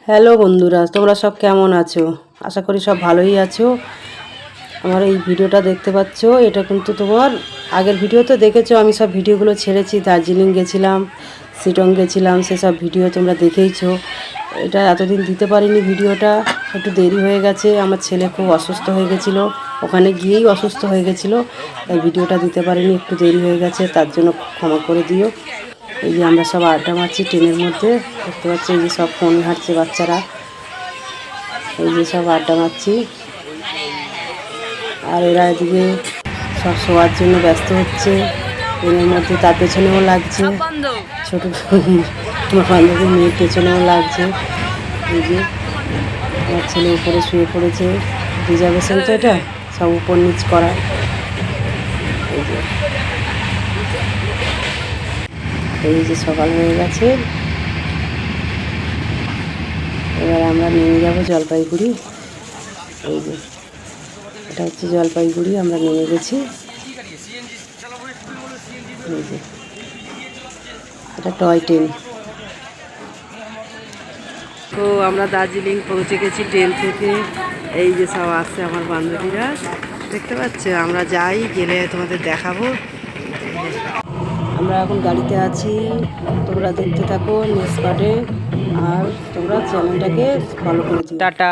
Hello বন্ধুরা, তোমরা সব কেমন আছো? আশা করি সব ভালোই আছো। আমার এই ভিডিওটা দেখতে পাচ্ছ, এটা কিন্তু তোমার আগের ভিডিও তো দেখেছো। আমি সব ভিডিওগুলো ছেড়েছি, দার্জিলিং গেছিলাম, শিলং গেছিলাম, সেসব ভিডিও তোমরা দেখেইছো। এটা এতদিন দিতে পারিনি, ভিডিওটা একটু দেরি হয়ে গেছে। আমার ছেলে খুব অসুস্থ হয়ে গেছিলো, ওখানে গিয়েই অসুস্থ হয়ে গেছিলো, তাই ভিডিওটা দিতে পারিনি, একটু দেরি হয়ে গেছে, তার জন্য ক্ষমা করে দিও। এই যে আমরা সব আড্ডা মারছি ট্রেনের মধ্যে, দেখতে পাচ্ছি এই যে সব ফোন ঘাঁটছে বাচ্চারা, এই যে সব আড্ডা মারছি। আর এরা এদিকে সব শোয়ার জন্য ব্যস্ত হচ্ছে ট্রেনের মধ্যে, তার পেছনেও লাগছে, ছোটো আমার বান্ধবীর মেয়ের পেছনেও লাগছে। এই যে আমার ছেলে উপরে শুয়ে পড়েছে, রিজার্ভেশন তো এটা, সব উপর নিচ করা। এই যে সকাল হয়ে গেছে, এবার আমরা নেমে যাব জলপাইগুড়ি। এই যে এটা হচ্ছে জলপাইগুড়ি, আমরা নেমে গেছি। এই যে এটা টয় ট্রেন। তো আমরা দার্জিলিং পৌঁছে গেছি ট্রেন থেকে। এই যে সব আসছে আমার বান্ধবীরা, দেখতে পাচ্ছ। আমরা যাই, গেলে তোমাদের দেখাবো। আমরা এখন গাড়িতে আছি, তোমরা দেখতে থাকো নেক্সট পার্টে। আর তোমরা চ্যানেলটাকে ফলো করে দিও। টাটা।